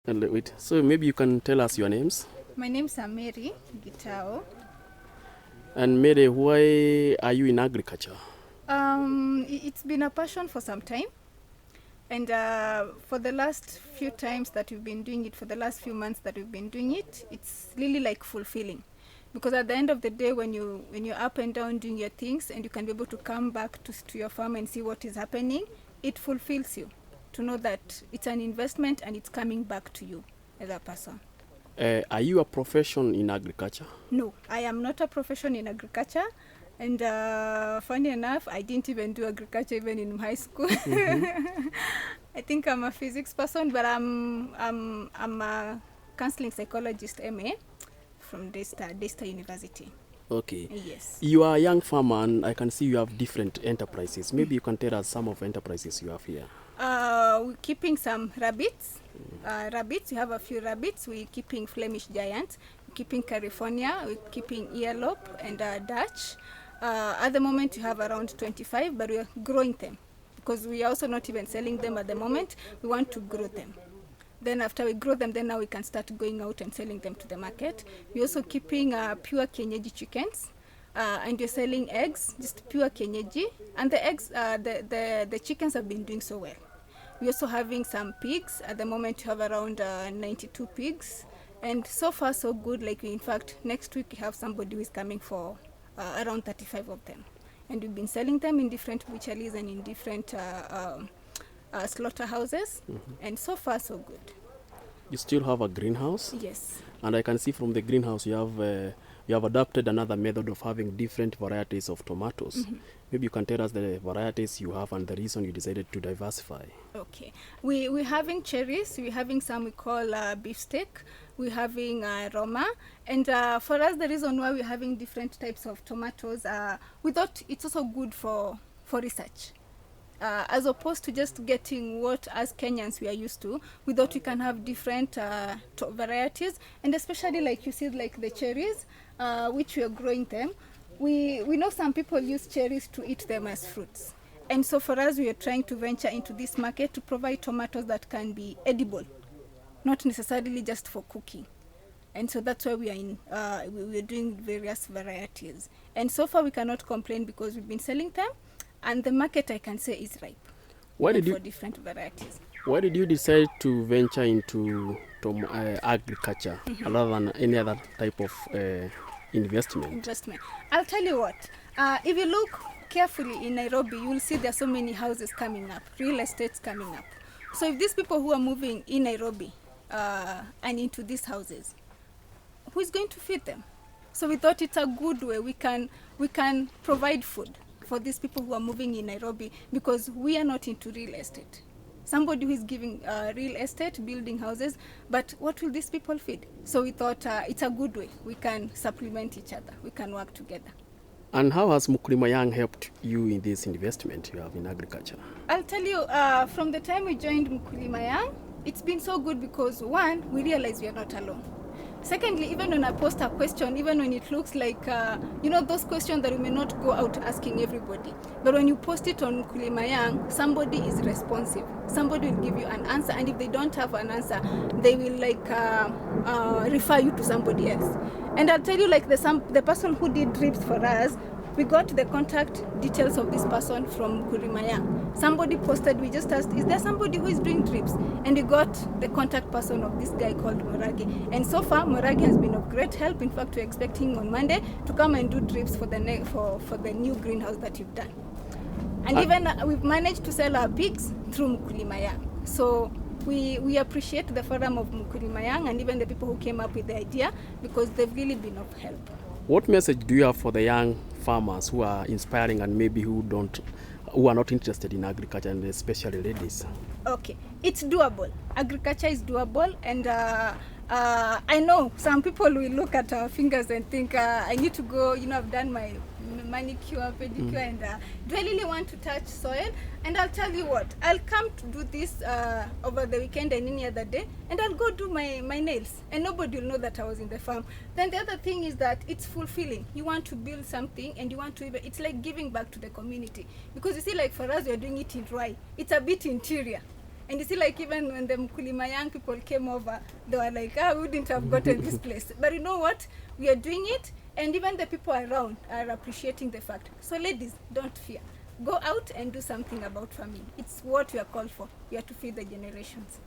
Wait, so maybe you can tell us your names. My name's Mary Gitao. And Mary, why are you in agriculture? It's been a passion for some time. And for the last few times that we've been doing it, for the last few months that we've been doing it, it's really like fulfilling. Because at the end of the day, when you're up and down doing your things and you can be able to come back to your farm and see what is happening, it fulfills you to know that it's an investment and it's coming back to you as a person. Are you a profession in agriculture? No, I am not a profession in agriculture. And funny enough, I didn't even do agriculture even in high school. Mm-hmm. I think I'm a physics person, but I'm a counseling psychologist, MA, from Daystar University. Okay. Yes. You are a young farmer, and I can see you have different enterprises. Maybe you can tell us some of enterprises you have here. We're keeping some rabbits. Rabbits, we have a few rabbits. We're keeping Flemish giant, we're keeping California, we're keeping earlobe and Dutch. At the moment, we have around 25, but we are growing them because we are also not even selling them at the moment. We want to grow them. Then after we grow them, then now we can start going out and selling them to the market. We're also keeping pure kienyenji chickens. And we're selling eggs, just pure kienyeji. And the eggs, the chickens have been doing so well. We're also having some pigs. At the moment, we have around 92 pigs. And so far, so good. Like, in fact, next week, we have somebody who is coming for around 35 of them. And we've been selling them in different butcheries and in different slaughterhouses. Mm-hmm. And so far, so good. You still have a greenhouse? Yes. And I can see from the greenhouse you have adopted another method of having different varieties of tomatoes. Mm-hmm. Maybe you can tell us the varieties you have and the reason you decided to diversify. Okay. We're having cherries. We're having some we call beefsteak. We're having Roma. And for us, the reason why we're having different types of tomatoes, we thought it's also good for research. As opposed to just getting what as Kenyans we are used to, we thought we can have different varieties, and especially like you see, like the cherries, which we are growing them. We know some people use cherries to eat them as fruits. And so for us, we are trying to venture into this market to provide tomatoes that can be edible, not necessarily just for cooking. And so that's why we are we're doing various varieties. And so far we cannot complain because we've been selling them. And the market, I can say, is ripe for different varieties. Why did you decide to venture into agriculture rather than any other type of investment? I'll tell you what. If you look carefully in Nairobi, you will see there are so many houses coming up, real estates coming up. So if these people who are moving in Nairobi and into these houses, who is going to feed them? So we thought it's a good way we can provide food for these people who are moving in Nairobi, because we are not into real estate. Somebody who is giving real estate, building houses, but what will these people feed? So we thought it's a good way. We can supplement each other. We can work together. And how has Mkulima Young helped you in this investment you have in agriculture? I'll tell you, from the time we joined Mkulima Young, it's been so good because, one, we realize we are not alone. Secondly, even when I post a question, even when it looks like, those questions that we may not go out asking everybody, but when you post it on Mkulima Young, somebody is responsive. Somebody will give you an answer, and if they don't have an answer, they will refer you to somebody else. And I'll tell you, the person who did drips for us, we got the contact details of this person from Mkulima Young. Somebody posted, we just asked, is there somebody who is doing drips? And we got the contact person of this guy called Moragi. And so far, Moragi has been of great help. In fact, we're expecting on Monday to come and do drips for the new greenhouse that you've done. And even we've managed to sell our pigs through Mkulima Young. So we appreciate the forum of Mkulima Young and even the people who came up with the idea, because they've really been of help. What message do you have for the young farmers who are inspiring and maybe who are not interested in agriculture, and especially ladies? Okay, it's doable. Agriculture is doable, and I know some people will look at our fingers and think, I need to go, I've done my manicure, pedicure, and do I really want to touch soil? And I'll tell you what, I'll come to do this over the weekend and any other day, and I'll go do my nails, and nobody will know that I was in the farm. Then the other thing is that it's fulfilling. You want to build something, and you want to, it's like giving back to the community. Because you see, like for us, we're doing it in Ruai. It's a bit interior. And you see, like, even when the Mkulima Young people came over, they were like, we wouldn't have gotten this place. But you know what? We are doing it, and even the people around are appreciating the fact. So ladies, don't fear. Go out and do something about farming. It's what we are called for. We are to feed the generations.